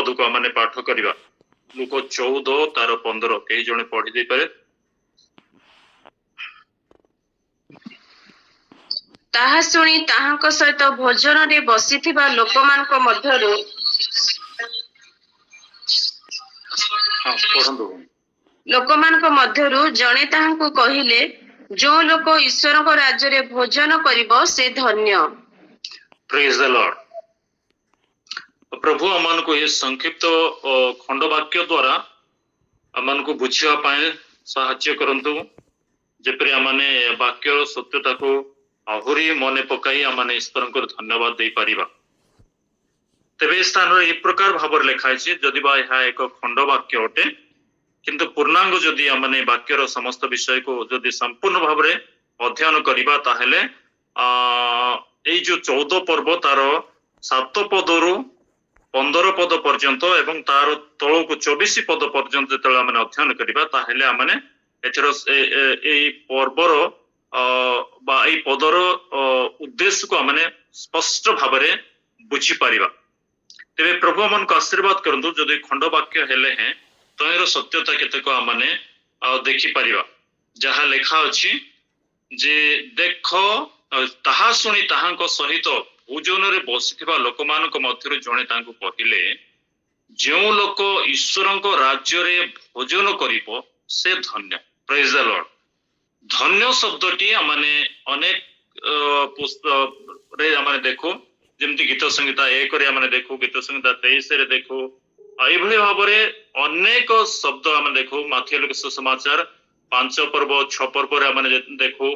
पद को आम पाठ करवा लुक 14 तार 15 कई जने पढ़ी दे पारे। ताहा सुनी ताहांक सहित भोजन रे बसिथिबा लोकमानक मध्यरु लोकमानक मध्यरु जणे ताहांकु कहिले जो लोक ईश्वरक राज्य रे भोजन करिवो से धन्य। Praise the Lord. प्रभु अमान को ये संक्षिप्त खंड वाक्य द्वारा अमान को बुझिया पाए साहाय्य करंतु जेपरि आमाने वाक्यर सत्यता को आहुरी मने पकाई आमाने ईश्वर को धन्यवाद दे पारिबा। तेबे स्थान रे एक प्रकार भाबर लिखा है जदि बा यह एक खंड वाक्य अटे किंतु पूर्णांग जदि आमाने वाक्यर समस्त विषय को जदि संपूर्ण भाव रे अध्ययन करिबा ताहेले ए जो 14 पर्व तार 7 पदरु 15 पद पर्यंत एवं तार तल को 24 पद पर्यंत जतले आमाने अध्ययन करिबा ताहेले आमाने एथरो ए पर्वर बा ए पदर उद्देश्य को आमाने स्पष्ट भाव रे बुझी पारिबा। तेबे प्रभु मन को आशीर्वाद करंतु जदि खंड वाक्य हेले हैं तयर सत्यता केते को आमाने देखि पारिबा। जहा लेखा अछि जे देख ताहा सुनी ताहांक सहित भोजन रे बसिथिबा लोकमानक मध्यरु जणे तांको कहिले जो लोक ईश्वरक राज्य रे भोजन करिवो से धन्य। Praise the Lord. धन्य शब्दटी आमाने अनेक पुस्तक रे आमाने देखो जेमति गीत संहिता 1 रे आमाने देखो गीत संहिता 23 रे देखो एई भली भाबरे अनेक शब्द आमाने देखो माथि लोक सुसमाचार 5 पर्व 6 पर्व रे आमाने देखो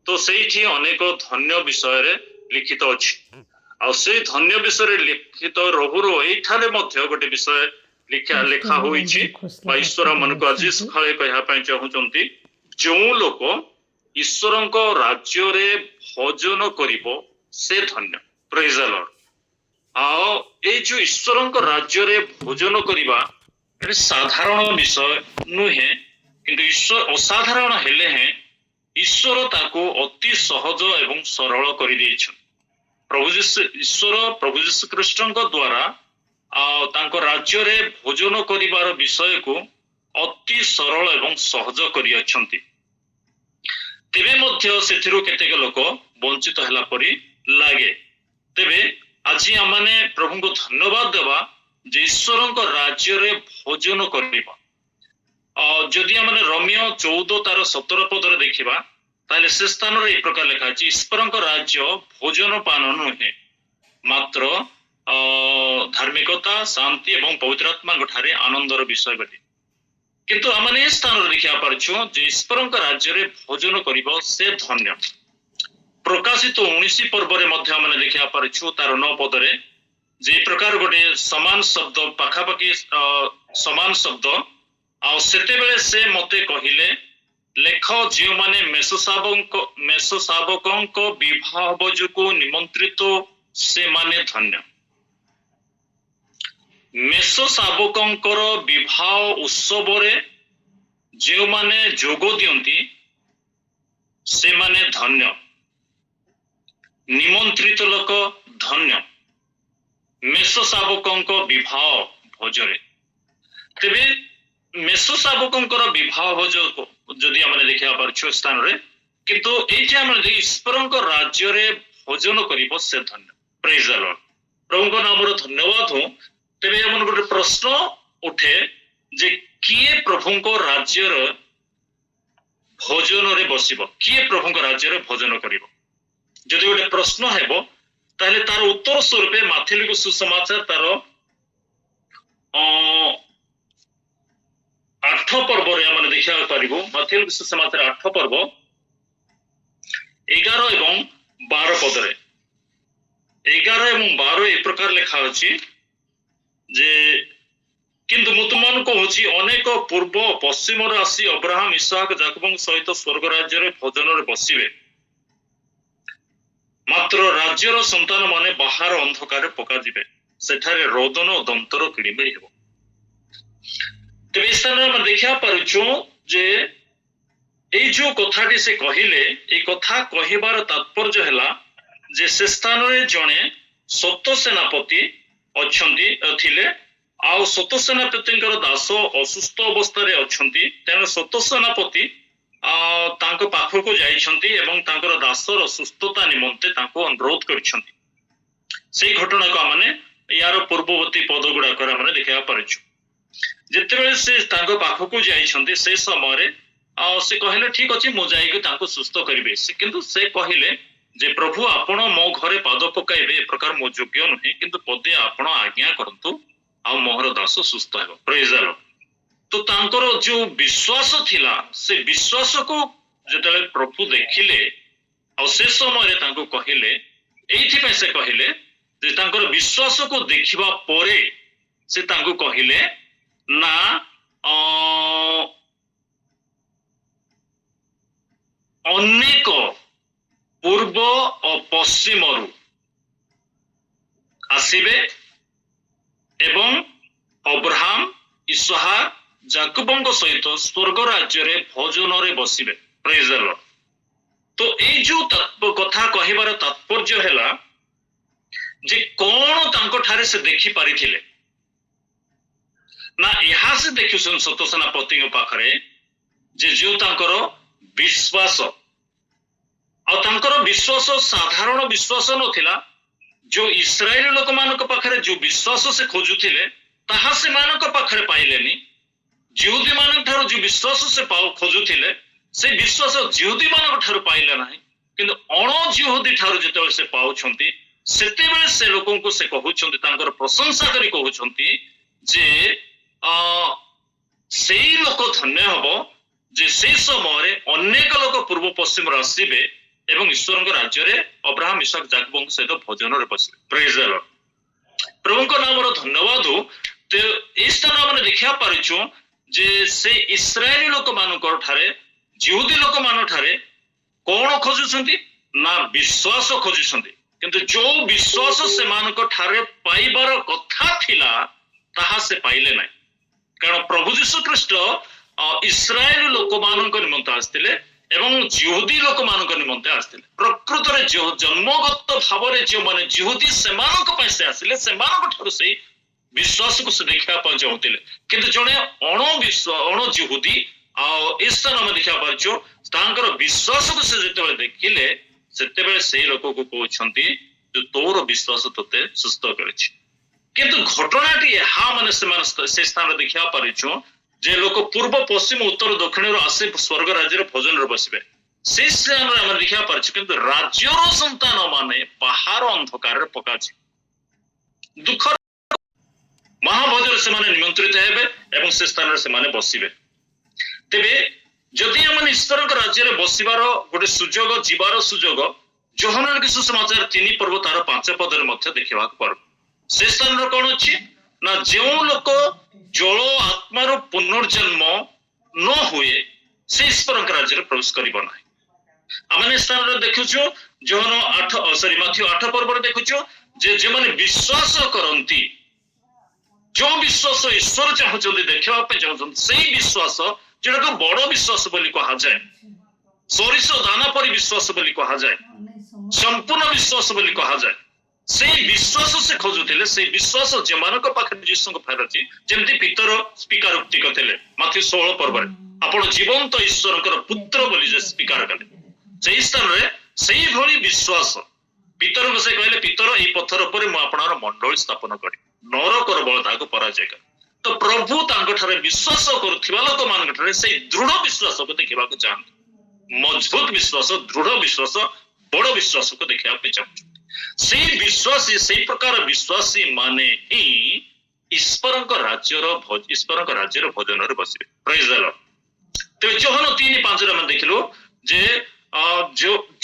तो सेठी अनेक धन्य विषय रे लिखित अछि। आ से धन्य विषय रे लिखित रहुरो एठारे मध्य गोटे विषय लिखा होईछि ईश्वर मन को आज सखाळे कहया पय चाहुचंती जो लोक ईश्वरक राज्य रे भोजन करिवो से धन्य। Praise the Lord. आ ए जो ईश्वरक राज्य रे भोजन करिबा ए साधारण विषय नुहे किंतु ईश्वर असाधारण हेले हैं ईश्वर ताको अति सहज एवं सरल करि दैछन। ईश्वर प्रभु यीशु कृष्णक द्वारा तांको राज्य रे भोजन करिबार विषय को अति सरल एवं सहज करि अछंती। तेबे मध्य सेथिरु केतेक लोक वंचित हला परि लागे। तेबे आज आमाने प्रभु को धन्यवाद देवा जे ईश्वरक राज्य रे भोजन करिबा। जदि आमाने रोमियो 14 तार 17 पद रे देखिबा ताले से स्थान रे एक प्रकार लिखा अछि ईश्वरक राज्य भोजन पान नुहे मात्र धार्मिकता शांति एवं पवित्र आत्मा गठारे आनंदर विषय बटे। किंतु आमाने स्थान रे देखिया परछु जे ईश्वरक राज्य रे भोजन करिवो से धन्य। प्रकाशित 19 पर्व रे मध्य आमाने देखिया परछु तार 9 पद रे जे प्रकार गोटे समान शब्द पाखापाखि समान शब्द आ सेते बेले से मते कहिले लेख जो माने मेषशावकंक विवाह भोजको निमंत्रित से माने धन्य। मेषशावकंकर विवाह उत्सव रे जो माने जोग दियंती से माने धन्य। निमंत्रित लोक धन्य मेषशावकंक विवाह भोजरे। तेबे मेषशावकंकर विवाह भोज जदि आमने देखिया परछु स्थान रे किंतु एठी आमने ईश्वरक राज्य रे भोजन करिवो से धन्य। Praise the Lord. प्रभु को नाम रो धन्यवाद हो। तेबे हमन गोटे प्रश्न उठे जे किए प्रभु को राज्य रे भोजन रे बसिबो किए प्रभु को राज्य रे भोजन करिवो जदि गोटे प्रश्न हेबो ताले तार उत्तर स्वरूपे माथिली को सुसमाचार तार 8 पर्व रे हमन देखिया पारिबो। माथिली को सुसमाचार 8 पर्व 11 एवं 12 पद रे 11 एवं 12 ए प्रकार लिखा अछि जे किंतु मुतमान को होछि अनेक पूर्व पश्चिम रे आसी अब्राहम इसहाक याकूब सहित स्वर्ग राज्य रे भोजन रे बसिबे मात्र राज्यर संतान माने बाहर अंधकार पका जिबे सेठारे रोदन और दंतर किड़िमिड़ी हेबो। तेबे स्थान हम देखिया पारुछु जे एई जो कथाटी से कहिले ए कथा कहिबार तात्पर्य हैला जे से स्थान रे जणे सत्य सेनापति अछंती थिले ଆଉ ସତ ସେନାପତିଙ୍କର ଦାସ ଅସୁସ୍ଥ ଅବସ୍ଥାରେ ଅଛନ୍ତି, ତେଣୁ ସତ ସେନାପତି ତାଙ୍କ ପାଖକୁ ଯାଇଛନ୍ତି ଏବଂ ତାଙ୍କର ଦାସର ସୁସ୍ଥତା ନିମନ୍ତେ ତାଙ୍କୁ ଅନୁରୋଧ କରିଛନ୍ତି। ସେଇ ଘଟଣାକୁ ଆମେ ୟାର ପୂର୍ବବର୍ତ୍ତୀ ପଦ ଗୁଡାକରେ ଆମେ ଦେଖିବା ପାରୁଛୁ। ଯେତେବେଳେ ସେ ତାଙ୍କ ପାଖକୁ ଯାଇଛନ୍ତି ସେ ସମୟରେ ସେ କହିଲେ ଠିକ ଅଛି ମୁଁ ଯାଇକି ତାଙ୍କୁ ସୁସ୍ଥ କରିବି। କିନ୍ତୁ ସେ କହିଲେ ଯେ ପ୍ରଭୁ ଆପଣ ମୋ ଘରେ ପାଦ ପକାଇବେ ଏ ପ୍ରକାର ମୋ ଯୋଗ୍ୟ ନୁହେଁ, କିନ୍ତୁ ପଦେ ଆପଣ ଆଜ୍ଞା କରନ୍ତୁ ଆଉ ମୋର ଦାସ ସୁସ୍ଥ ହେବ। ପ୍ରେଜ୍ ଦ ଲର୍ଡ। ତ ତାଙ୍କର ଯୋଉ ବିଶ୍ୱାସ ଥିଲା ସେ ବିଶ୍ୱାସକୁ ଯେତେବେଳେ ପ୍ରଭୁ ଦେଖିଲେ ଆଉ ସେ ସମୟରେ ତାଙ୍କୁ କହିଲେ, ଏଇଥିପାଇଁ ସେ କହିଲେ ଯେ ତାଙ୍କର ବିଶ୍ୱାସକୁ ଦେଖିବା ପରେ ସେ ତାଙ୍କୁ କହିଲେ ନା ଅନେକ ପୂର୍ବ ଓ ପଶ୍ଚିମରୁ ଆସିବେ ଏବଂ ଅବ୍ରାହମ ଇସହାକ ଯାକୋବଙ୍କ ସହିତ ସ୍ୱର୍ଗ ରାଜ୍ୟରେ ଭୋଜନରେ ବସିବେ। ପ୍ରେଜ୍ ଦ ଲର୍ଡ। ତ ଏଇ ଯୋଉ କଥା କହିବାର ତାତ୍ପର୍ଯ୍ୟ ହେଲା ଯେ କଣ ତାଙ୍କ ଠାରେ ସେ ଦେଖି ପାରିଥିଲେ ନା ଏହା ସେ ଦେଖୁଛନ୍ତି ସତ ସେନାପତିଙ୍କ ପାଖରେ ଯେ ଯୋଉ ତାଙ୍କର ବିଶ୍ୱାସ ଆଉ ତାଙ୍କର ବିଶ୍ୱାସ ସାଧାରଣ ବିଶ୍ୱାସ ନଥିଲା। ଯୋଉ ଇସ୍ରାଏଲ ଲୋକମାନଙ୍କ ପାଖରେ ଯୋଉ ବିଶ୍ୱାସ ସେ ଖୋଜୁଥିଲେ ତାହା ସେମାନଙ୍କ ପାଖରେ ପାଇଲେନି। ଜିହୁଦୀ ମାନଙ୍କ ଠାରୁ ଯୋଉ ବିଶ୍ୱାସ ସେ ଖୋଜୁଥିଲେ ସେ ବିଶ୍ୱାସ ଜିହୁଦୀ ମାନଙ୍କ ଠାରୁ ପାଇଲେ ନାହିଁ, କିନ୍ତୁ ଅଣ ଜିହୁଦୀ ଠାରୁ ଯେତେବେଳେ ସେ ପାଉଛନ୍ତି ସେତେବେଳେ ସେ ଲୋକଙ୍କୁ ସେ କହୁଛନ୍ତି, ତାଙ୍କର ପ୍ରଶଂସା କରି କହୁଛନ୍ତି ଯେ ସେଇ ଲୋକ ଧନ୍ୟ ହବ ଯେ ସେଇ ସମୟରେ ଅନେକ ଲୋକ ପୂର୍ବ ପଶ୍ଚିମରୁ ଆସିବେ ଏବଂ ଈଶ୍ୱରଙ୍କ ରାଜ୍ୟରେ ଅବ୍ରାହମ ଇସାକ ଯାକୋବଙ୍କ ସହିତ ଭୋଜନରେ ବସିବେ। ପ୍ରେଜ୍ ଦ ଲର୍ଡ। ପ୍ରଭୁଙ୍କ ନାମର ଧନ୍ୟବାଦ। ଏଇ ସ୍ଥାନ ଆମେ ଦେଖିବା ପାରୁଛୁ ଯେ ସେ ଇସ୍ରାଏଲି ଲୋକମାନଙ୍କ ଠାରେ ଜିହୁଦୀ ଲୋକମାନଙ୍କ ଠାରେ କଣ ଖୋଜୁଛନ୍ତି ନା ବିଶ୍ୱାସ ଖୋଜୁଛନ୍ତି, କିନ୍ତୁ ଯୋଉ ବିଶ୍ୱାସ ସେମାନଙ୍କ ଠାରେ ପାଇବାର କଥା ଥିଲା ତାହା ସେ ପାଇଲେ ନାହିଁ। କାରଣ ପ୍ରଭୁ ଯୀଶୁ ଖ୍ରୀଷ୍ଟ ଇସ୍ରାଏଲ ଲୋକମାନଙ୍କ ନିମନ୍ତେ ଆସିଥିଲେ ଏବଂ ଜିହୁଦୀ ଲୋକମାନଙ୍କ ନିମନ୍ତେ ଆସିଥିଲେ। ପ୍ରକୃତରେ ଜନ୍ମଗତ ଭାବରେ ଯେଉଁମାନେ ଜିହୁଦୀ ସେମାନଙ୍କ ପାଇଁ ସେ ଆସିଲେ, ସେମାନଙ୍କ ଠାରୁ ସେଇ ବିଶ୍ୱାସକୁ ସେ ଦେଖିବା ପାଇଁ ଚାହୁଁଥିଲେ। କିନ୍ତୁ ଜଣେ ଅଣ ଜିହୁଦୀ ଆଉ ଏ ସ୍ଥାନ ଆମେ ଦେଖିବା ପାରୁଛୁ ତାଙ୍କର ବିଶ୍ୱାସକୁ ସେ ଯେତେବେଳେ ଦେଖିଲେ ସେତେବେଳେ ସେଇ ଲୋକକୁ କହୁଛନ୍ତି ଯେ ତୋର ବିଶ୍ୱାସ ତୋତେ ସୁସ୍ଥ କରିଛି। କିନ୍ତୁ ଘଟଣାଟି ଏହା ମାନେ ସେମାନେ ସେ ସ୍ଥାନରେ ଦେଖିବା ପାରୁଛୁ ଯେ ଲୋକ ପୂର୍ବ ପଶ୍ଚିମ ଉତ୍ତର ଦକ୍ଷିଣରୁ ଆସି ସ୍ୱର୍ଗ ରାଜ୍ୟରେ ଭୋଜନରେ ବସିବେ। ସେଇ ସ୍ଥାନରେ ଆମେ ଦେଖିବା ପାରୁଛୁ, କିନ୍ତୁ ରାଜ୍ୟର ସନ୍ତାନ ମାନେ ବାହାର ଅନ୍ଧକାରରେ ପକାଯିବେ। ଦୁଃଖ ମହାଭୋଜରେ ସେମାନେ ନିମନ୍ତ୍ରିତ ହେବେ ଏବଂ ସେ ସ୍ଥାନରେ ସେମାନେ ବସିବେ। ତେବେ ଯଦି ଆମେ ଈଶ୍ୱରଙ୍କ ରାଜ୍ୟରେ ବସିବାର ଗୋଟେ ସୁଯୋଗ, ଯିବାର ସୁଯୋଗ ଯୋହନର ସୁସମାଚାର 3 ପର୍ବ ତାର 5 ପଦରେ ମଧ୍ୟ ଦେଖିବାକୁ ପାରୁ। ସେ ସ୍ଥାନରେ କଣ ଅଛି ନା ଯେଉଁ ଲୋକ ଜଳ ଆତ୍ମାର ପୁନର୍ଜନ୍ମ ନ ହୁଏ ସେ ଈଶ୍ୱରଙ୍କ ରାଜ୍ୟରେ ପ୍ରବେଶ କରିବ ନାହିଁ। ଆମେ ସ୍ଥାନରେ ଦେଖୁଛୁ ଯୋହନ ମାଥ୍ୟୁ 8 ପର୍ବରେ ଦେଖୁଛୁ ଯେ ଯେଉଁମାନେ ବିଶ୍ୱାସ କରନ୍ତି, ଯୋଉ ବିଶ୍ୱାସ ଈଶ୍ୱର ଚାହୁଁଛନ୍ତି ଦେଖିବା ପାଇଁ ଚାହୁଁଛନ୍ତି, ସେଇ ବିଶ୍ୱାସ ଯୋଉଟାକୁ ବଡ ବିଶ୍ୱାସ ବୋଲି କୁହାଯାଏ, ସୋରିଷ ଦାନା ପରି ବିଶ୍ୱାସ ବୋଲି କୁହାଯାଏ, ସମ୍ପୂର୍ଣ୍ଣ ବିଶ୍ୱାସ ବୋଲି କୁହାଯାଏ। ସେଇ ବିଶ୍ୱାସ ସେ ଖୋଜୁଥିଲେ। ସେଇ ବିଶ୍ୱାସ ଯେମାନଙ୍କ ପାଖରେ ଯୀଶୁଙ୍କ ପାଖରେ ଅଛି, ଯେମିତି ପିତର ସ୍ୱୀକାର ଉକ୍ତି କରିଥିଲେ ମାଥ୍ୟୁ 16 ପର୍ବରେ, ଆପଣ ଜୀବନ୍ତ ଈଶ୍ୱରଙ୍କର ପୁତ୍ର ବୋଲି ଯେ ସ୍ୱୀକାର କଲେ, ସେଇ ସ୍ଥାନରେ ସେଇଭଳି ବିଶ୍ୱାସ ପିତରଙ୍କୁ ସେ କହିଲେ, ପିତର ଏଇ ପଥର ଉପରେ ମୁଁ ଆପଣଙ୍କର ମଣ୍ଡଳୀ ସ୍ଥାପନ କରିବି, ନରକର ବଳ ତାହାକୁ ପରାଜୟ କରେ। ତ ପ୍ରଭୁ ତାଙ୍କଠାରେ ବିଶ୍ୱାସ କରୁଥିବା ଲୋକମାନଙ୍କ ଠାରେ ସେଇ ଦୃଢ ବିଶ୍ୱାସକୁ ଦେଖିବାକୁ ଚାହାନ୍ତି। ମଜବୁତ ବିଶ୍ୱାସ, ଦୃଢ ବିଶ୍ୱାସ, ବଡ ବିଶ୍ୱାସକୁ ଦେଖିବା ପାଇଁ ଚାହୁଁଛନ୍ତି। ସେଇ ବିଶ୍ୱାସୀ, ସେଇ ପ୍ରକାର ବିଶ୍ୱାସୀ ମାନେ ହିଁ ଈଶ୍ୱରଙ୍କ ରାଜ୍ୟର ଭୋଜନରେ ବସିବେ। ପ୍ରେଜ୍ ଦ ଲର୍ଡ। ତେବେ ଯୋହନ 3:5 ଆମେ ଦେଖିଲୁ ଯେ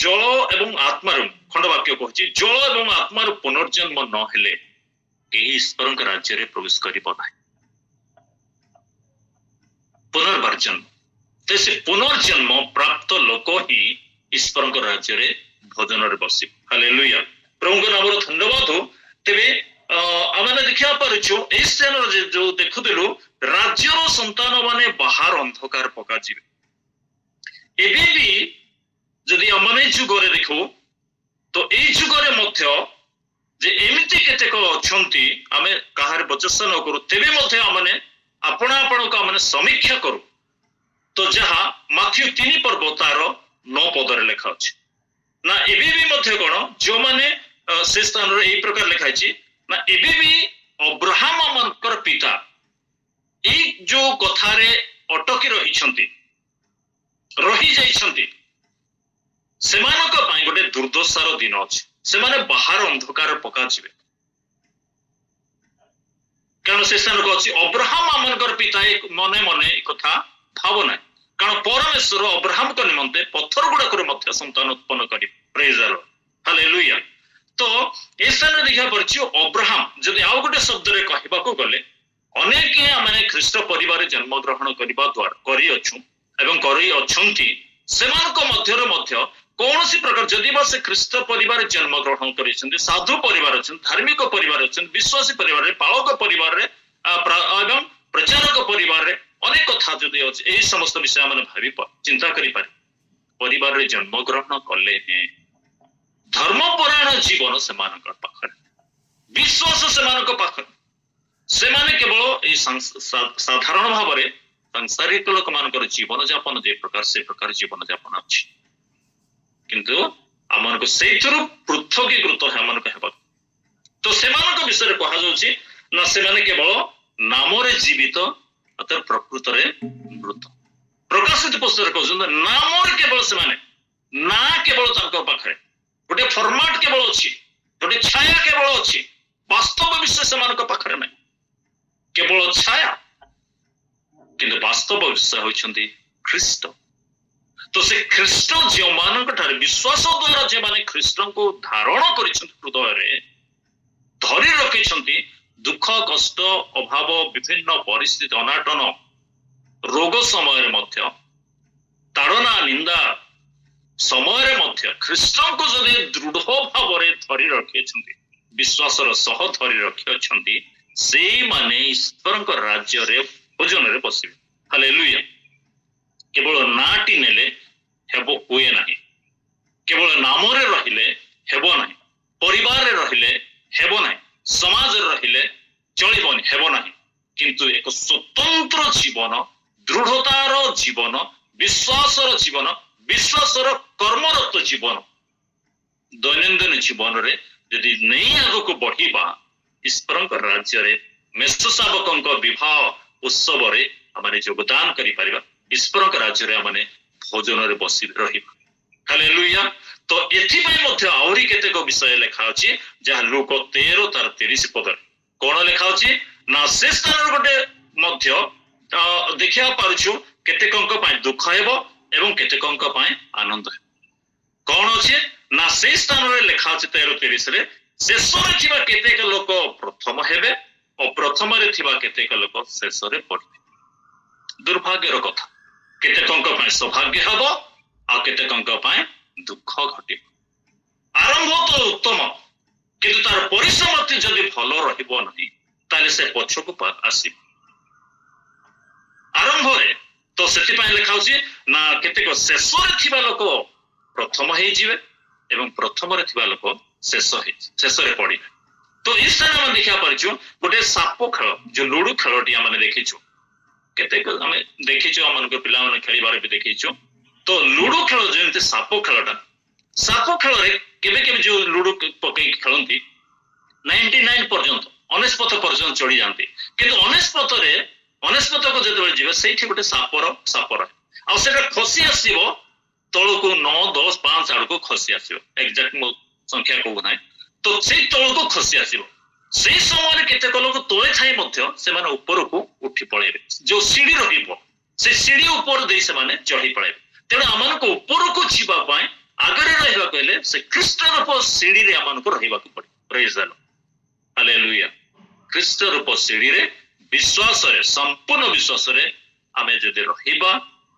ଜଳ ଏବଂ ଆତ୍ମାରୁ, ଖଣ୍ଡବାକ୍ୟ କହୁଛି ଜଳ ଏବଂ ଆତ୍ମାର ପୁନର୍ଜନ୍ମ ନ ହେଲେ କେହି ଈଶ୍ୱରଙ୍କ ରାଜ୍ୟରେ ପ୍ରବେଶ କରିବ ନାହିଁ। ପୁନର୍ବାର ଜନ୍ମ, ସେ ପୁନର୍ଜନ୍ମ ପ୍ରାପ୍ତ ଲୋକ ହିଁ ଈଶ୍ୱରଙ୍କ ରାଜ୍ୟରେ ଭୋଜନରେ ବସିବ। ହାଲେଲୁୟା। ପ୍ରଭୁଙ୍କ ନାମର ଧନ୍ୟବାଦ। ତେବେ ଆମେ ଦେଖିବା ପାରୁଛୁ ଏଇ ସ୍ଥାନରେ ଯୋଉ ଦେଖୁଥିଲୁ ରାଜ୍ୟର ସନ୍ତାନ ମାନେ ବାହାର ଅନ୍ଧକାର ପକାଯିବେ। ଏବେ ବି ଯଦି ଆମେ ଯୁଗରେ ଦେଖୁ ତ ଏଇ ଯୁଗରେ ମଧ୍ୟ ଯେ ଏମିତି କେତେକ ଅଛନ୍ତି ଆମେ କାହାର ପ୍ରଚେଷ୍ଟା ନ କରୁ ତେବେ ମଧ୍ୟ ଆମେ ଆପଣା ଆପଣଙ୍କୁ ଆମେ ସମୀକ୍ଷା କରୁ ତ ଯାହା ମାଥ୍ୟୁ 3 ପର୍ବ ତାର 9 ପଦରେ ଲେଖା ଅଛି ନା ଏବେ ବି ମଧ୍ୟ କଣ ଯୋଉମାନେ ସେ ସ୍ଥାନରେ ଏଇ ପ୍ରକାର ଲେଖା ହେଇଛି ନା ଏବେ ବି ଅବ୍ରାହମ ମାନଙ୍କର ପିତା ଏଇ ଯୋଉ କଥାରେ ଅଟକି ରହିଯାଇଛନ୍ତି ସେମାନଙ୍କ ପାଇଁ ଗୋଟେ ଦୁର୍ଦ୍ଦଶାର ଦିନ ଅଛି ସେମାନେ ବାହାର ଅନ୍ଧକାର ପକାଯିବେ କାରଣ ସେ ସ୍ଥାନକୁ ଅଛି ଅବ୍ରାହମ ମାନଙ୍କର ପିତା ମନେ ମନେ ଏ କଥା ଭାବ ନାହିଁ କାରଣ ପରମେଶ୍ୱର ଅବ୍ରାହମଙ୍କ ନିମନ୍ତେ ପଥର ଗୁଡାକରୁ ମଧ୍ୟ ସନ୍ତାନ ଉତ୍ପନ୍ନ କରିବେ ପ୍ରେଜ୍ ଦ ଲର୍ଡ ହାଲେଲୁୟା ତ ଏ ସ୍ଥାନରେ ଦେଖିବା ପଡିଛି ଅବ୍ରାହମ ଯଦି ଆଉ ଗୋଟେ ଶବ୍ଦରେ କହିବାକୁ ଗଲେ ଅନେକ ଆମେ ଖ୍ରୀଷ୍ଟ ପରିବାରରେ ଜନ୍ମଗ୍ରହଣ କରିବା ଦ୍ୱାରା କରିଅଛୁ ଏବଂ କରିଅଛନ୍ତି ସେମାନଙ୍କ ମଧ୍ୟରେ ମଧ୍ୟ କୌଣସି ପ୍ରକାର ଯଦି ବା ସେ ଖ୍ରୀଷ୍ଟ ପରିବାରରେ ଜନ୍ମଗ୍ରହଣ କରିଛନ୍ତି ସାଧୁ ପରିବାର ଅଛନ୍ତି ଧାର୍ମିକ ପରିବାର ଅଛନ୍ତି ବିଶ୍ୱାସୀ ପରିବାରରେ ପାଳକ ପରିବାରରେ ଏବଂ ପ୍ରଚାରକ ପରିବାରରେ ଅନେକ କଥା ଯଦି ଅଛି ଏହି ସମସ୍ତ ବିଷୟ ଆମେ ଭାବି ଚିନ୍ତା କରିପାରେ ପରିବାରରେ ଜନ୍ମଗ୍ରହଣ କଲେ ଧର୍ମପରାୟଣ ଜୀବନ ସେମାନଙ୍କ ପାଖରେ ବିଶ୍ୱାସ ସେମାନଙ୍କ ପାଖରେ ସେମାନେ କେବଳ ଏଇ ସାଧାରଣ ଭାବରେ ସାଂସାରିକ ଲୋକମାନଙ୍କର ଜୀବନ ଯାପନ ଯେ ପ୍ରକାର ସେ ପ୍ରକାର ଜୀବନ ଯାପନ ଅଛି କିନ୍ତୁ ଆମମାନଙ୍କୁ ସେଇଥିରୁ ପୃଥକୀକୃତ ଆମମାନଙ୍କୁ ହେବାକୁ ତ ସେମାନଙ୍କ ବିଷୟରେ କୁହାଯାଉଛି ନା ସେମାନେ କେବଳ ନାମରେ ଜୀବିତ ପ୍ରକୃତରେ ମୃତ ପ୍ରକାଶିତ ପୁସ୍ତକରେ କହୁଛନ୍ତି ନାମରେ କେବଳ ସେମାନେ ନା କେବଳ ତାଙ୍କ ପାଖରେ ଗୋଟେ ଫର୍ମାଟ କେବଳ ଅଛି ଗୋଟେ ଛାୟା କେବଳ ଅଛି ବାସ୍ତବ ବିଷୟ ସେମାନଙ୍କ ପାଖରେ ନାହିଁ କେବଳ ଛାୟା କିନ୍ତୁ ବାସ୍ତବ ବିଷୟ ହେଉଛନ୍ତି ଖ୍ରୀଷ୍ଟ ତ ସେ ଖ୍ରୀଷ୍ଟ ଯେଉଁମାନଙ୍କ ଠାରେ ବିଶ୍ୱାସ ଦ୍ୱାରା ଯେଉଁମାନେ ଖ୍ରୀଷ୍ଟଙ୍କୁ ଧାରଣ କରିଛନ୍ତି ହୃଦୟରେ ଧରି ରଖିଛନ୍ତି ଦୁଃଖ କଷ୍ଟ ଅଭାବ ବିଭିନ୍ନ ପରିସ୍ଥିତି ଅନାଟନ ରୋଗ ସମୟରେ ମଧ୍ୟ ତାଡ଼ନା ନିନ୍ଦା ସମୟରେ ମଧ୍ୟ ଖ୍ରୀଷ୍ଟଙ୍କୁ ଯଦି ଦୃଢ ଭାବରେ ଧରି ରଖିଛନ୍ତି ବିଶ୍ୱାସର ସହ ଧରି ରଖିଅଛନ୍ତି ସେଇମାନେ ଈଶ୍ୱରଙ୍କ ରାଜ୍ୟରେ ଭୋଜନରେ ବସିବେ ହାଲେଲୁୟା କେବଳ ନାଁଟି ନେଲେ ହୁଏ ନାହିଁ କେବଳ ନାମରେ ରହିଲେ ହେବ ନାହିଁ ପରିବାରରେ ରହିଲେ ହେବ ନାହିଁ ସମାଜରେ ରହିଲେ ଚଳିବନି ହେବ ନାହିଁ କିନ୍ତୁ ଏକ ସ୍ୱତନ୍ତ୍ର ଜୀବନ ଦୃଢତାର ଜୀବନ ବିଶ୍ୱାସର ଜୀବନ ବିଶ୍ୱାସର କର୍ମରତ ଜୀବନ ଦୈନନ୍ଦିନ ଜୀବନରେ ଯଦି ନେଇ ଆଗକୁ ବଢିବା ଈଶ୍ୱରଙ୍କ ରାଜ୍ୟରେ ମେଷ ଶାବକଙ୍କ ବିବାହ ଉତ୍ସବରେ ଆମେ ଯୋଗଦାନ କରିପାରିବା ଈଶ୍ୱରଙ୍କ ରାଜ୍ୟରେ ଆମେ ଭୋଜନରେ ବସି ରହିବା ହାଲେଲୁୟା ତ ଏଥିପାଇଁ ମଧ୍ୟ ଆହୁରି କେତେକ ବିଷୟ ଲେଖା ଅଛି ଯାହା ଲୁକ 13 ତାର 30 ପଦରେ କଣ ଲେଖା ଅଛି ନା ସେ ସ୍ଥାନରେ ଗୋଟେ ମଧ୍ୟ ଦେଖିବା ପାରୁଛୁ କେତେକଙ୍କ ପାଇଁ ଦୁଃଖ ହେବ ଏବଂ କେତେକଙ୍କ ପାଇଁ ଆନନ୍ଦ ହେବ କଣ ଅଛି ନା ସେଇ ସ୍ଥାନରେ ଲେଖା ଅଛି 13:30 ରେ ଶେଷରେ ଥିବା କେତେକ ଲୋକ ପ୍ରଥମ ହେବେ ଓ ପ୍ରଥମରେ ଥିବା କେତେକ ଲୋକ ଶେଷରେ ପଡିବେ ଦୁର୍ଭାଗ୍ୟର କଥା କେତେକଙ୍କ ପାଇଁ ସୌଭାଗ୍ୟ ହେବ ଆଉ କେତେକଙ୍କ ପାଇଁ ଦୁଃଖ ଘଟିବ ଆରମ୍ଭ ତ ଉତ୍ତମ କିନ୍ତୁ ତାର ପରିସମାପ୍ତି ଯଦି ଭଲ ରହିବ ନାହିଁ ତାହେଲେ ସେ ପଛକୁ ଆସିବ ଆରମ୍ଭରେ ତ ସେଥିପାଇଁ ଲେଖା ହଉଛି ନା କେତେକ ଶେଷରେ ଥିବା ଲୋକ ପ୍ରଥମ ହେଇଯିବେ ଏବଂ ପ୍ରଥମରେ ଥିବା ଲୋକ ଶେଷରେ ପଡିବେ ତ ଏଇ ସ୍ଥାନ ଆମେ ଦେଖିବା ପାରିଛୁ ଗୋଟେ ସାପ ଖେଳ ଯୋଉ ଲୁଡୁ ଖେଳଟି ଆମେ ଦେଖିଛୁ କେତେକ ଆମେ ଦେଖିଛୁ ଆମମାନଙ୍କ ପିଲାମାନେ ଖେଳିବାରେ ବି ଦେଖିଛୁ ତ ଲୁଡୁ ଖେଳ ଯେମିତି ସାପ ଖେଳରେ କେବେ କେବେ ଯୋଉ ଲୁଡୁ ପକେଇକି ଖେଳନ୍ତି 99 ପର୍ଯ୍ୟନ୍ତ 99 ପର୍ଯ୍ୟନ୍ତ ଚଢି ଯାଆନ୍ତି କିନ୍ତୁ 99କୁ ଯେତେବେଳେ ଯିବେ ସେଇଠି ଗୋଟେ ସାପ ରହେ ଆଉ ସେଟା ଖସି ଆସିବ ତଳକୁ 9, 10, 5 ଆଡକୁ ଖସି ଆସିବ ଏକ୍ଜାକ୍ଟ ମୋ ସଂଖ୍ୟା କହୁ ନାହିଁ ତ ସେଇ ତଳକୁ ଖସି ଆସିବ ସେଇ ସମୟରେ କେତେକ ଲୋକ ତଳେ ଥାଇ ମଧ୍ୟ ସେମାନେ ଉପରକୁ ଉଠି ପଳେଇବେ ଯୋଉ ସିଡି ରହିବ ସେ ସିଡି ଉପର ଦେଇ ସେମାନେ ଚଢି ପଳେଇବେ ତେଣୁ ଆମମାନଙ୍କୁ ଉପରକୁ ଯିବା ପାଇଁ ଆଗରେ ରହିବାକୁ ହେଲେ ସେ ଖ୍ରୀଷ୍ଟ ରୂପ ସିଡିରେ ଆମମାନଙ୍କୁ ରହିବାକୁ ପଡିବ ପ୍ରେଜ୍ ଦ ଲର୍ଡ ହାଲେଲୁୟା ଖ୍ରୀଷ୍ଟ ରୂପ ସିଡିରେ ବିଶ୍ୱାସରେ ସମ୍ପୂର୍ଣ୍ଣ ବିଶ୍ୱାସରେ ଆମେ ଯଦି ରହିବା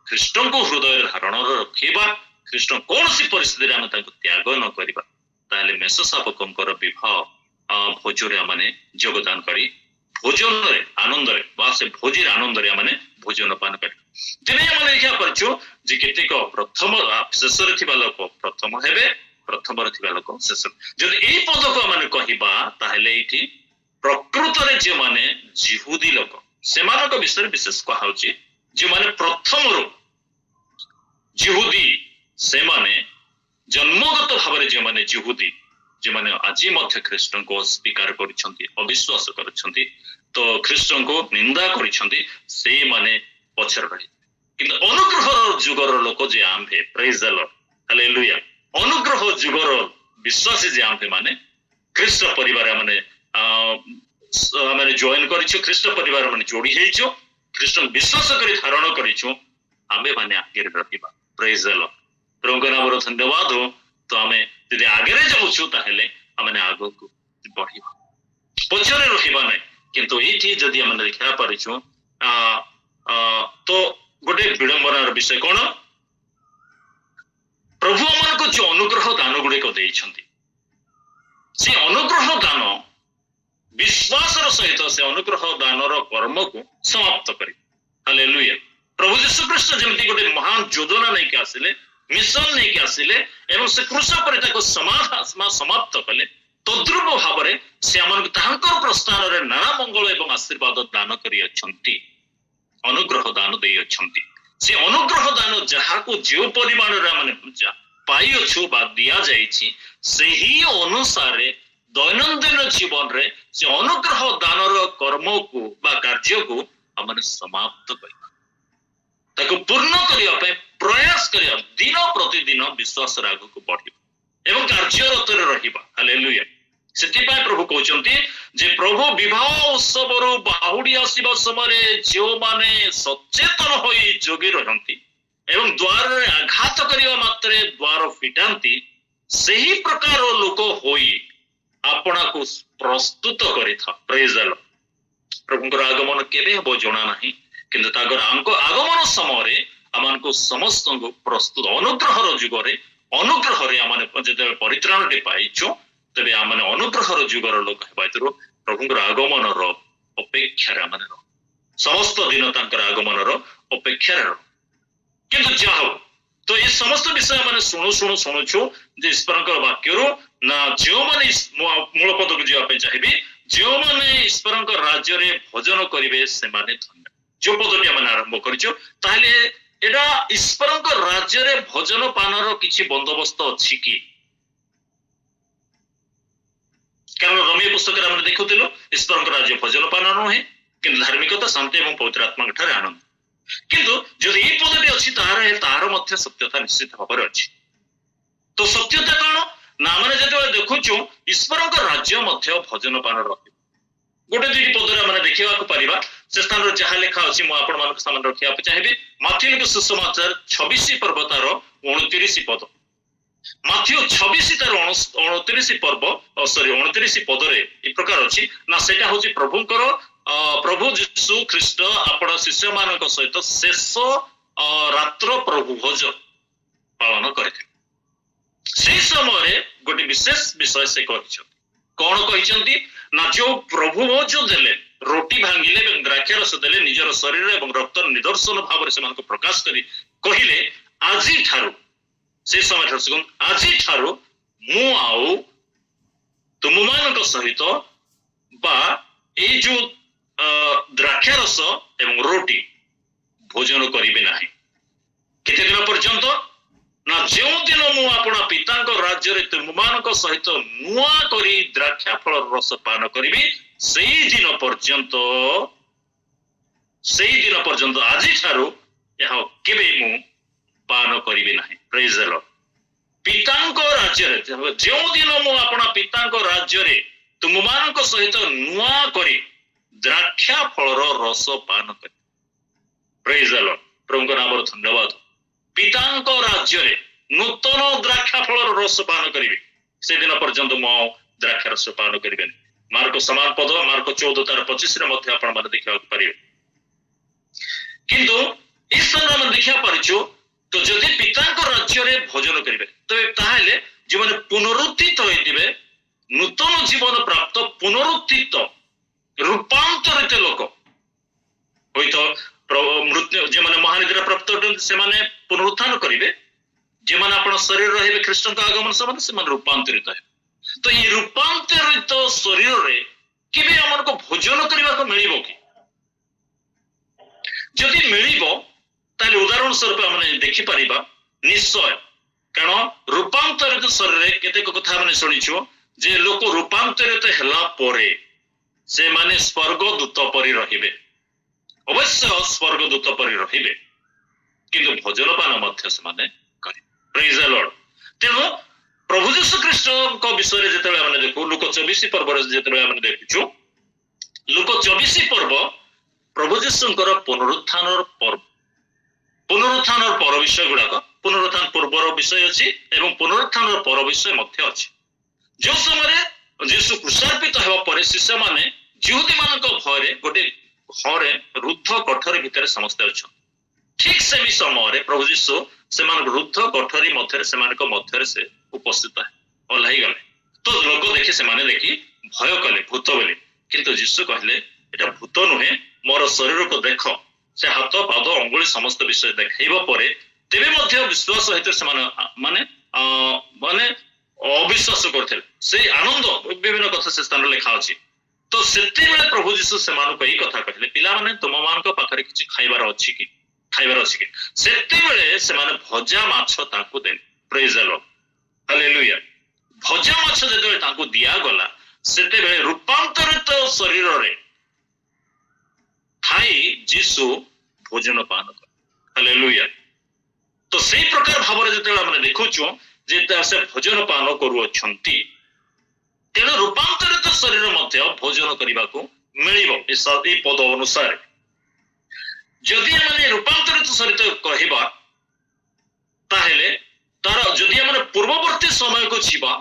ଖ୍ରୀଷ୍ଟଙ୍କୁ ହୃଦୟରେ ଧାରଣ ରଖିବା ଖ୍ରୀଷ୍ଟ କୌଣସି ପରିସ୍ଥିତିରେ ଆମେ ତାଙ୍କୁ ତ୍ୟାଗ ନ କରିବା ତାହେଲେ ମେଷ ଶାବକଙ୍କର ବିବାହ ଭୋଜରେ ଆମେ ଯୋଗଦାନ କରି ଭୋଜନରେ ଆନନ୍ଦରେ ବା ସେ ଭୋଜିର ଆନନ୍ଦରେ ଆମେ ଭୋଜନ ପାନ କରିବା ତେବେ ଆମେ ଦେଖିବା ପାରୁଛୁ ଯେ କେତେକ ପ୍ରଥମ ଶେଷରେ ଥିବା ଲୋକ ପ୍ରଥମ ହେବେ ପ୍ରଥମରେ ଥିବା ଲୋକ ଶେଷ। ଯଦି ଏଇ ପଦକୁ ଆମେ କହିବା ତାହେଲେ ଏଇଠି ପ୍ରକୃତରେ ଯେଉଁମାନେ ଜିହୁଦୀ ଲୋକ ସେମାନଙ୍କ ବିଷୟରେ ବିଶେଷ କୁହାଯାଉଛି। ଯେଉଁମାନେ ପ୍ରଥମରୁ ଜିହୁଦୀ ସେମାନେ ଜନ୍ମଗତ ଭାବରେ ଯେଉଁମାନେ ଜିହୁଦୀ ଯେଉଁମାନେ ଆଜି ମଧ୍ୟ ଖ୍ରୀଷ୍ଟଙ୍କୁ ଅସ୍ୱୀକାର କରିଛନ୍ତି ଅବିଶ୍ୱାସ କରିଛନ୍ତି ତ ଖ୍ରୀଷ୍ଟଙ୍କୁ ନିନ୍ଦା କରିଛନ୍ତି ସେଇମାନେ ପଛରେ ରହି। କିନ୍ତୁ ଅନୁଗ୍ରହର ଯୁଗର ଲୋକ ଯେ ଆମ୍ଭେ ପ୍ରେଜ୍ ଦ ଲର୍ଡ ହାଲେଲୁୟା ଅନୁଗ୍ରହ ଯୁଗର ବିଶ୍ୱାସୀ ଯେ ଆମ୍ଭେ ମାନେ ଖ୍ରୀଷ୍ଟ ପରିବାର ମାନେ ଜଏନ୍ କରିଛୁ ଖ୍ରୀଷ୍ଟ ପରିବାର ମାନେ ଯୋଡ଼ି ହେଇଛୁ ଖ୍ରୀଷ୍ଟଙ୍କୁ ବିଶ୍ୱାସ କରି ଧାରଣ କରିଛୁ ଆମ୍ଭେ ମାନେ ଆଗରେ ରହିବା ପ୍ରେଜ୍ ଦ ଲର୍ଡ। ପ୍ରଭୁଙ୍କ ନାମର ଧନ୍ୟବାଦ ହଉ। ତ ଆମେ ଯଦି ଆଗରେ ଯାଉଛୁ ତାହେଲେ ଆମେ ଆଗକୁ ବଢିବା ପଛରେ ରହିବା ନାହିଁ। କିନ୍ତୁ ଏଇଠି ଯଦି ଆମେ ଦେଖିବା ପାରିଛୁ ତ ଗୋଟେ ବିଡମ୍ବନାର ବିଷୟ କଣ ପ୍ରଭୁ ଆମମାନଙ୍କୁ ଯୋଉ ଅନୁଗ୍ରହ ଦାନ ଗୁଡିକ ଦେଇଛନ୍ତି ସେ ଅନୁଗ୍ରହ ଦାନ ବିଶ୍ୱାସର ସହିତ ସେ ଅନୁଗ୍ରହ ଦାନର କର୍ମକୁ ସମାପ୍ତ କରିବେ। ହାଲେଲୁୟା। ପ୍ରଭୁ ଯୀଶୁ ଖ୍ରୀଷ୍ଟ ଯେମିତି ଗୋଟେ ମହାନ ଯୋଜନା ନେଇକି ଆସିଲେ ମିଶନ ନେଇକି ଆସିଲେ ଏବଂ ସେ କୃଷ ପରେ ତାକୁ ସମାପ୍ତ କଲେ ତଦ୍ରୁପ ଭାବରେ ସେ ଆମମାନଙ୍କୁ ତାଙ୍କର ପ୍ରସ୍ଥାନରେ ନାନା ମଙ୍ଗଳ ଏବଂ ଆଶୀର୍ବାଦ ଦାନ କରିଅଛନ୍ତି ଅନୁଗ୍ରହ ଦାନ ଦେଇଅଛନ୍ତି। ସେ ଅନୁଗ୍ରହ ଦାନ ଯାହାକୁ ଯେଉଁ ପରିମାଣରେ ଆମେ ପାଇଅଛୁ ବା ଦିଆଯାଇଛି ସେହି ଅନୁସାରେ ଦୈନନ୍ଦିନ ଜୀବନରେ ସେ ଅନୁଗ୍ରହ ଦାନର କର୍ମକୁ ବା କାର୍ଯ୍ୟକୁ ଆମେ ସମାପ୍ତ କରିବା ତାକୁ ପୂର୍ଣ୍ଣ କରିବା ପାଇଁ ପ୍ରୟାସ କରିବା ଦିନ ପ୍ରତିଦିନ ବିଶ୍ୱାସର ଆଗକୁ ବଢିବା ଏବଂ କାର୍ଯ୍ୟରତରେ ରହିବା। ହାଲେଲୁୟା। ସେଥିପାଇଁ ପ୍ରଭୁ କହୁଛନ୍ତି ଯେ ପ୍ରଭୁ ବିବାହ ଉତ୍ସବରୁ ବାହୁଡି ଆସିବା ସମୟରେ ଯେଉଁମାନେ ସଚେତନ ହୋଇ ଯୋଗୀ ରହନ୍ତି ଏବଂ ଦ୍ୱାରରେ ଆଘାତ କରିବା ମାତ୍ରେ ଦ୍ୱାର ଫିଟାନ୍ତି ସେହି ପ୍ରକାର ଲୋକ ହୋଇ ଆପଣାକୁ ପ୍ରସ୍ତୁତ କରିଥାଉ। ପ୍ରେଜ୍ ଦ ଲର୍ଡ। ପ୍ରଭୁଙ୍କର ଆଗମନ କେବେ ହେବ ଜଣା ନାହିଁ କିନ୍ତୁ ତାଙ୍କର ଆଗମନ ସମୟରେ ଆମମାନଙ୍କୁ ସମସ୍ତଙ୍କୁ ପ୍ରସ୍ତୁତ ଅନୁଗ୍ରହର ଯୁଗରେ ଅନୁଗ୍ରହରେ ଆମେ ଯେତେବେଳେ ପରିତ୍ରାଣଟେ ପାଇଛୁ ତେବେ ଆମେ ଅନୁଗ୍ରହର ଯୁଗର ଲୋକ ହେବା ହେତୁରୁ ପ୍ରଭୁଙ୍କର ଆଗମନର ଅପେକ୍ଷାରେ ଆମେ ରହୁ ସମସ୍ତ ଦିନ ତାଙ୍କର ଆଗମନର ଅପେକ୍ଷାରେ ରହୁ। କିନ୍ତୁ ଯାହା ହଉ ତ ଏ ସମସ୍ତ ବିଷୟ ମାନେ ଶୁଣୁଛୁ ଯେ ଈଶ୍ୱରଙ୍କର ବାକ୍ୟରୁ ନା ଯେଉଁମାନେ ମୂଳ ପଦକୁ ଯିବା ପାଇଁ ଚାହିଁବେ ଯେଉଁମାନେ ଈଶ୍ୱରଙ୍କ ରାଜ୍ୟରେ ଭୋଜନ କରିବେ ସେମାନେ ଧନ୍ୟ। ଯୋଉ ପଦଟି ଆମେ ଆରମ୍ଭ କରିଛୁ ତାହେଲେ ଏଇଟା ଈଶ୍ୱରଙ୍କ ରାଜ୍ୟରେ ଭୋଜନ ପାନର କିଛି ବନ୍ଦୋବସ୍ତ ଅଛି କି? କାରଣ ରୋମୀୟ ପୁସ୍ତକରେ ଆମେ ଦେଖୁଥିଲୁ ଈଶ୍ୱରଙ୍କ ରାଜ୍ୟ ଭୋଜନ ପାନ ନୁହେଁ କିନ୍ତୁ ଧାର୍ମିକତା ଶାନ୍ତି ଏବଂ ପବିତ୍ର ଆତ୍ମାଙ୍କ ଠାରେ ଆନନ୍ଦ। କିନ୍ତୁ ଯଦି ଏଇ ପଦଟି ଅଛି ତାହାର ମଧ୍ୟ ସତ୍ୟତା ନିଶ୍ଚିତ ଭାବରେ ଅଛି। ତ ସତ୍ୟତା କଣ ନା ଆମେ ଯେତେବେଳେ ଦେଖୁଛୁ ଈଶ୍ୱରଙ୍କ ରାଜ୍ୟ ମଧ୍ୟ ଭୋଜନ ପାନ ରହିବ। ଗୋଟେ ଦୁଇଟି ପଦରେ ଆମେ ଦେଖିବାକୁ ପାରିବା ସେ ସ୍ଥାନରେ ଯାହା ଲେଖା ଅଛି ମୁଁ ଆପଣମାନଙ୍କ ସାମନାରେ ରଖିବାକୁ ଚାହିଁବି। ମାଥିଉ ସୁସମାଚାର 26 ପର୍ବ ତାର 29 ପଦ। ମାଥିଉ 26 ତାର 29 ପଦରେ ଏ ପ୍ରକାର ଅଛି ନା ସେଇଟା ହଉଛି ପ୍ରଭୁ ଯୀଶୁ ଖ୍ରୀଷ୍ଟ ଆପଣ ଶିଷ୍ୟମାନଙ୍କ ସହିତ ଶେଷ ରାତ୍ର ପ୍ରଭୁ ଭୋଜ ପାଳନ କରିଥିଲେ। ସେଇ ସମୟରେ ଗୋଟେ ବିଶେଷ ବିଷୟ ସେ କହିଛନ୍ତି। କଣ କହିଛନ୍ତି ନା ଯୋଉ ପ୍ରଭୁ ଭୋଜ ଦେଲେ ରୋଟି ଭାଙ୍ଗିଲେ ଏବଂ ଦ୍ରାକ୍ଷା ରସ ଦେଲେ ନିଜର ଶରୀର ଏବଂ ରକ୍ତର ନିଦର୍ଶନ ଭାବରେ ସେମାନଙ୍କୁ ପ୍ରକାଶ କରି କହିଲେ ଆଜିଠାରୁ ସେ ସମୟଠାରୁ ଆଜିଠାରୁ ମୁଁ ଆଉ ତୁମମାନଙ୍କ ସହିତ ବା ଏଇ ଯୋଉ ଦ୍ରାକ୍ଷା ରସ ଏବଂ ରୋଟି ଭୋଜନ କରିବେ ନାହିଁ। କେତେ ଦିନ ପର୍ଯ୍ୟନ୍ତ ନା ଯେଉଁଦିନ ମୁଁ ଆପଣ ପିତାଙ୍କ ରାଜ୍ୟରେ ତୁମମାନଙ୍କ ସହିତ ନୂଆ କରି ଦ୍ରାକ୍ଷା ଫଳର ରସ ପାନ କରିବି ସେଇଦିନ ପର୍ଯ୍ୟନ୍ତ ଆଜିଠାରୁ ଏହା କେବେ ମୁଁ ପାନ କରିବି ନାହିଁ। ପ୍ରେଜ୍ ଦ ଲର୍ଡ। ପିତାଙ୍କ ରାଜ୍ୟରେ ଯେଉଁଦିନ ମୁଁ ଆପଣ ପିତାଙ୍କ ରାଜ୍ୟରେ ତୁମମାନଙ୍କ ସହିତ ନୂଆ କରି ଦ୍ରାକ୍ଷା ଫଳର ରସ ପାନ କରିବି। ପ୍ରେଜ୍ ଦ ଲର୍ଡ। ପ୍ରଭୁଙ୍କ ନାମର ଧନ୍ୟବାଦ। ପିତାଙ୍କ ରାଜ୍ୟରେ ନୂତନ ଦ୍ରାକ୍ଷା ଫଳର ରସ ପାନ କରିବି ସେଦିନ ପର୍ଯ୍ୟନ୍ତ ମୁଁ ଆଉ ଦ୍ରାକ୍ଷା ରସ ପାନ କରିବେନି। ମାର୍କ ସମାନ ପଦ ମାର୍କ 14 ତାର 25 ମଧ୍ୟ ଆପଣ ମାନେ ଦେଖିବାକୁ ପାରିବେ। କିନ୍ତୁ ଏ ସ୍ଥାନରେ ଆମେ ଦେଖିବା ପାରିଛୁ ତ ଯଦି ପିତାଙ୍କ ରାଜ୍ୟରେ ଭୋଜନ କରିବେ ତେବେ ତାହେଲେ ଯେଉଁମାନେ ପୁନରୁତ୍ଥିତ ହୋଇଥିବେ ନୂତନ ଜୀବନ ପ୍ରାପ୍ତ ପୁନରୁତ୍ଥିତ ରୂପାନ୍ତରିତ ଲୋକ ହୁଏତ ଯେଉଁମାନେ ମହାନିଦ୍ରା ପ୍ରାପ୍ତ ଅଟନ୍ତି ସେମାନେ ପୁନରୁତ୍ଥାନ କରିବେ जेमाने आपण शरीर रहिबे ख्रीष्टन का आगमन समय से रूपांतरित है तो ये रूपांतरित शरीर रे केबे हमन को भोजन करबा को मिलिबो कि जदि मिलिबो ताले उदाहरण स्वरूप हमने देखि परिबा निश्चय कारण रूपांतरित शरीर रे केतेक कथा हमने सुनिछु जे लोक रूपांतरित हला परे से माने स्वर्गदूत परि रहिबे अवश्य स्वर्गदूत परि रहिबे किंतु भोजन पान मध्य से माने करे प्रेज द लॉर्ड तेनो प्रभु यीशु ख्रीष्ट को विषय जेतेबे हमने देखु लूका 24 पर्व रे जेतेबे हमने देखुछु लूका 24 पर्व प्रभु यीशुଙ୍କର पुनरुत्थानर पर विषय गुड़ाक पुनरुत्थान पूर्वर विषय अच्छी एवं पुनरुत्थानर पर विषय मध्य अच्छी जो समय यीशु क्रूसार्पित हेबा परे शिष्य माने यहूदी मानक भୟରେ गोटे घरे रुद्ध कोठरी भितर समस्त अच्छा ठीक से भी समय प्रभु यीशु से रुद्ध कोठरी मध्य से उपस्थित है ओह्लाई गले तो लोक देखी से देखी भय कले भूत बोली किंतु यीशु कहले एटा भूत नुहे मोर शरीर को देख से हाथ पाद अंगुली समस्त विषय देखा पर तेरे मध्य विश्वास सहित से माने माने अविश्वास करते से आनंद विभिन्न कथा से स्थान लिखा अच्छी तो से प्रभु यीशु से यही कथा कहले पिला माने तुम मान पाखे किसी खाइबार अच्छी कि से भजा माछ तांको दे प्रेज द लॉर्ड हालेलुया भजा माछ जेते तांको दिया गला सेते बेले रूपांतरित शरीर रे खाई यीशु भोजन पान कर हालेलुया तो सही प्रकार भाव जेते हमने देखुछु जे से भोजन पान करूछंती तेणु रूपांतरित शरीर मध्य भोजन करने को मिलिबो ए पद अनुसार जदि हमने रूपांतरित शरीर कहबा ताहेले तार जदि हमने पूर्ववर्ती समय को जीवा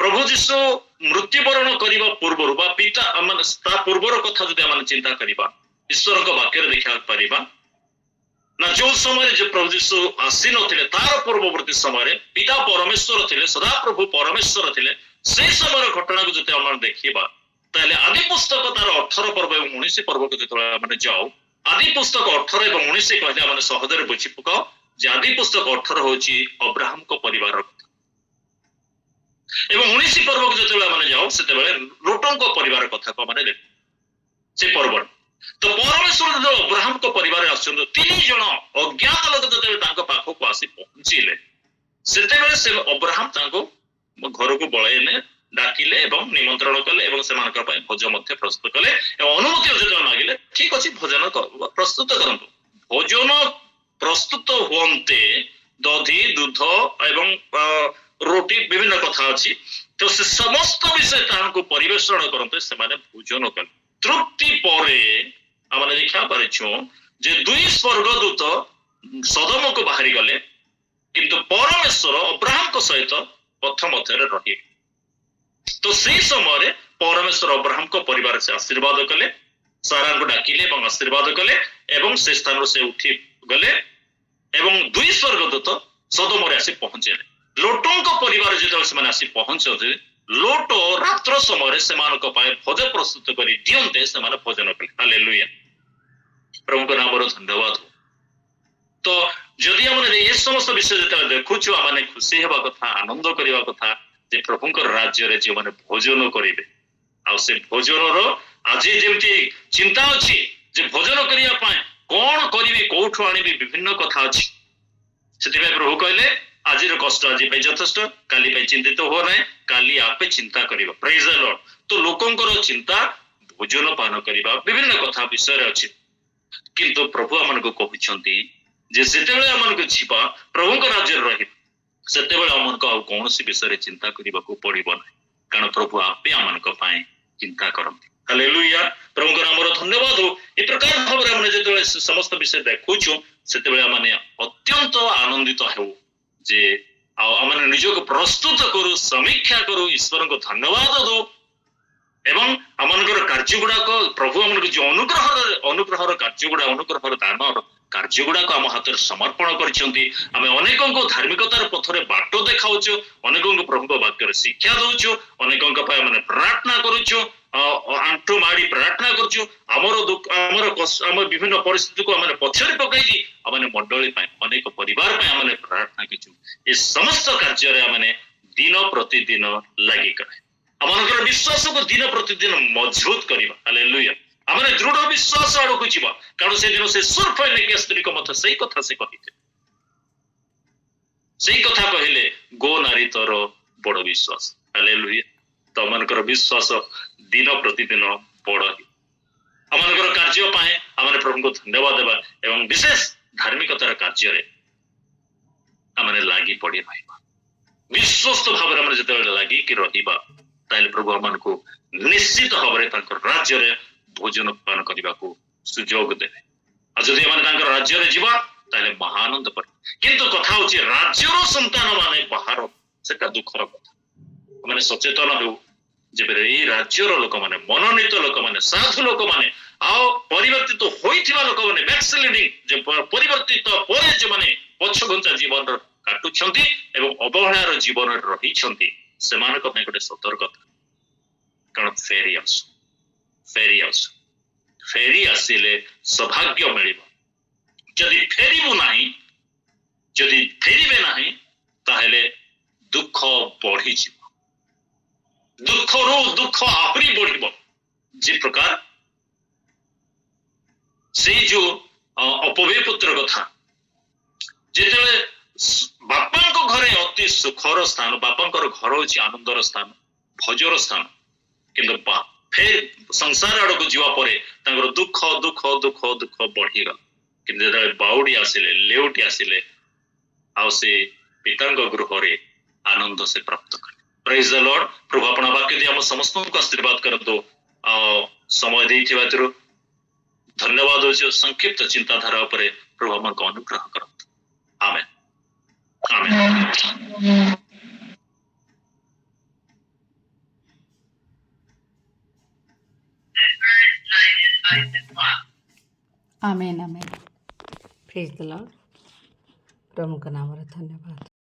प्रभु यीशु मृत्युवरण करने पूर्व बा पिता माने ता पूर्वर कथा जदि हमने चिंता करबा ईश्वर को वाक्य देखा परिबा ना जो समय जो प्रभु यीशु आसी नथिले तार पूर्ववर्ती समय पिता परमेश्वर थिले सदा प्रभु परमेश्वर थिले से समय घटना को जते हम देखिबा ताले आदि पुस्तक तार 18 पर्व एवं 19 पर्व को जते माने जाओ आदि पुस्तक 18 एवं 19 कहले माने सहजरे बुझी पकाओ जे आदि पुस्तक 18 होची अब्राहम को परिवार कथा एवं 19 पर्व को जते माने जाओ सेते बेले लोटन को परिवार कथा को माने देख से पर्व तो परमेश्वर जो अब्राहम को परिवार आछन 3 जण अज्ञात लोक जते तांको पाखो को आसी पहुंचीले सेते बेले से अब्राहम तांको घर को बळेने डाकिले एवं निमंत्रण कले एवं सेमानकर पय भोज मध्य प्रस्तुत कले एवं अनुमति जते मागिले ठीक अछि भोजन प्रस्तुत करंतु भोजन प्रस्तुत होंते दधी दूध एवं रोटी विभिन्न कथा अछि तो से समस्त विषय तांको परिवेषण करंते से माने भोजन कले तृप्ति परे आमने देखा परिछु जे दुई स्वर्गदूत सदम को बाहरी गले किंतु परमेश्वर अब्राहम को सहित पथ मध्य रही तो से समय परमेश्वर अब्राहम को परिवार से आशीर्वाद कले सारा को डाकिले एवं आशीर्वाद कले एवं से स्थान से उठी गले एवं दुई स्वर्गदूत सदम रे आसी पहुंचे लोटों को परिवार जेते से माने आसी पहुंचे लोट रात्र समय से भोज प्रस्तुत कर दियंते से भोजन कले हालेलुया प्रभु को नाम धन्यवाद हो तो जदि हमने ये समस्त विषय जो देखुछु आम खुशी हेबा कथा आनंद करबा कथा जे प्रभुंकर राज्य रे जे माने भोजन करिवे आ से भोजन रो आज जेमती चिंता अछि जे भोजन करिया पाए कोन करिवे कोठो आनिबे विभिन्न कथा अछि सेति प्रभु कहले आज कष्ट आज यथेष्ट काली चिंतित हो ना काली आपे चिंता करिबा प्रेज द लॉर्ड तो लोकंकर चिंता भोजन पान करिबा विभिन्न कथा विषय अछि किंतु प्रभु हमन को कहउछंती जे सेतेबेले हमन को छिपा प्रभु को राज्य रहि सेतेबेले हमन को आ कोनोसी विषय रे चिंता करिबा को पड़िबो नै कारण प्रभु आपे हमन को पाए चिंता करंती हालेलुया प्रभु को नाम धन्यवाद हो ए प्रकार भाबरे हमने जेतेबेले समस्त विषय देखुछु सेतेबेले माने अत्यंत आनंदित हेउ जे आमने निजको प्रस्तुत करू समीक्षा करू ईश्वर को धन्यवाद दो एवं आमनकर कार्य गुड़ा को प्रभु आमन जो अनुग्रहर कार्य गुड़ा अनुग्रहर दान कार्य गुड़ा को आम हाथ समर्पण करछंती आमे अनेकों को धार्मिकतार पथरे बाटो देखाउछु अनेकों को प्रभु को वाक्य शिक्षा दउछु अनेकों को पाए माने प्रार्थना करूछु आंठो माडी प्रार्थना करछु ଆମର ଦୁଃଖ ଆମର ଆମ ବିଭିନ୍ନ ପରିସ୍ଥିତିକୁ ଆମେ ପଛରେ ପକାଇକି ଆମେ ମଣ୍ଡଳୀ ପାଇଁ ଅନେକ ପରିବାର ପାଇଁ ଆମେ ପ୍ରାର୍ଥନା କରିଛୁ। ଏ ସମସ୍ତ କାର୍ଯ୍ୟରେ ଆମେ ଦିନ ପ୍ରତିଦିନ ଲାଗି କରେ ଆମଙ୍କର ବିଶ୍ୱାସକୁ ଦିନ ପ୍ରତିଦିନ ମଜବୁତ କରିବା। ହାଲେଲୁୟା। ଆମେ ଦୃଢ ବିଶ୍ୱାସ ଆଡକୁ ଯିବା, କାରଣ ସେଦିନ ସେ ସୁରଫୈନିକିଆ ସ୍ତ୍ରୀଙ୍କ ମଧ୍ୟ ସେଇ କଥା ସେ କହିଥିଲେ। ସେଇ କଥା କହିଲେ, ଗୋ ନାରୀ ତୋର ବଡ ବିଶ୍ୱାସ। ହାଲେଲୁୟା। ତମମାନଙ୍କର ବିଶ୍ୱାସ ଦିନ ପ୍ରତିଦିନ ବଡ ଆମମାନଙ୍କର କାର୍ଯ୍ୟ ପାଇଁ ଆମେ ପ୍ରଭୁଙ୍କୁ ଧନ୍ୟବାଦ ଦେବା ଏବଂ ବିଶେଷ ଧାର୍ମିକତାର କାର୍ଯ୍ୟରେ ଆମେ ଲାଗି ପଡି ରହିବା। ବିଶ୍ୱସ୍ତ ଭାବରେ ଆମେ ଯେତେବେଳେ ଲାଗିକି ରହିବା, ତାହେଲେ ପ୍ରଭୁ ଆମମାନଙ୍କୁ ନିଶ୍ଚିତ ଭାବରେ ତାଙ୍କର ରାଜ୍ୟରେ ଭୋଜନ ପାନ କରିବାକୁ ସୁଯୋଗ ଦେବେ। ଆଉ ଯଦି ଆମେ ତାଙ୍କର ରାଜ୍ୟରେ ଯିବା ତାହେଲେ ମହାନନ୍ଦ କରିବ। କିନ୍ତୁ କଥା ହଉଛି ରାଜ୍ୟର ସନ୍ତାନ ମାନେ ବାହାର, ସେଟା ଦୁଃଖର କଥା। ମାନେ ସଚେତନ ହେଉ ଯେବେ ଏଇ ରାଜ୍ୟର ଲୋକମାନେ, ମନୋନୀତ ଲୋକମାନେ, ସାଧୁ ଲୋକମାନେ ଆଉ ପରିବର୍ତ୍ତିତ ହୋଇଥିବା ଲୋକମାନେ, ବ୍ୟାକସ୍ଲାଇଡିଂ ଯେ ପରିବର୍ତ୍ତିତ ପରେ ଯେଉଁମାନେ ପଛଘୁଞ୍ଚା ଜୀବନ କାଟୁଛନ୍ତି ଏବଂ ଅବହେଳାର ଜୀବନରେ ରହିଛନ୍ତି, ସେମାନଙ୍କ ପାଇଁ ଗୋଟେ ସତର୍କତା। କାରଣ ଫେରି ଆସିଲେ ସୌଭାଗ୍ୟ ମିଳିବ। ଯଦି ଫେରିବୁ ନାହିଁ, ଯଦି ଫେରିବେ ନାହିଁ, ତାହେଲେ ଦୁଃଖ ବଢିଯିବ। ଦୁଃଖରୁ ଦୁଃଖ ଆହୁରି ବଢିବ। ଯେ ପ୍ରକାର ସେଇ ଯୋଉ ଅପବୟ ପୁତ୍ର କଥା, ଯେତେବେଳେ ବାପାଙ୍କ ଘରେ ଅତି ସୁଖର ସ୍ଥାନ, ବାପାଙ୍କର ଘର ହଉଛି ଆନନ୍ଦର ସ୍ଥାନ, ଭୋଜର ସ୍ଥାନ, କିନ୍ତୁ ଫେର ସଂସାର ଆଡକୁ ଯିବା ପରେ ତାଙ୍କର ଦୁଃଖ ଦୁଃଖ ଦୁଃଖ ଦୁଃଖ ବଢିଗଲା। କିନ୍ତୁ ଯେତେବେଳେ ବାଉଡି ଆସିଲେ, ଲେଉଟି ଆସିଲେ, ଆଉ ସେ ପିତାଙ୍କ ଗୃହରେ ଆନନ୍ଦ ସେ ପ୍ରାପ୍ତ କଲେ। ପ୍ରେଜ୍ ଦ ଲର୍ଡ। ପ୍ରଭୁ ଆପଣ ବାକ୍ୟ ଦେଇ ଆମ ସମସ୍ତଙ୍କୁ ଆଶୀର୍ବାଦ କରନ୍ତୁ। ସମୟ ଦେଇଥିବାରୁ ଧନ୍ୟବାଦ ହେଉଛି। ସଂକ୍ଷିପ୍ତ ଚିନ୍ତାଧାରା ଉପରେ ପ୍ରଭୁ ଆମକୁ ଅନୁଗ୍ରହ କରନ୍ତୁ। Amen. Amen amen. Praise the Lord. प्रभु का नाम धन्यवाद।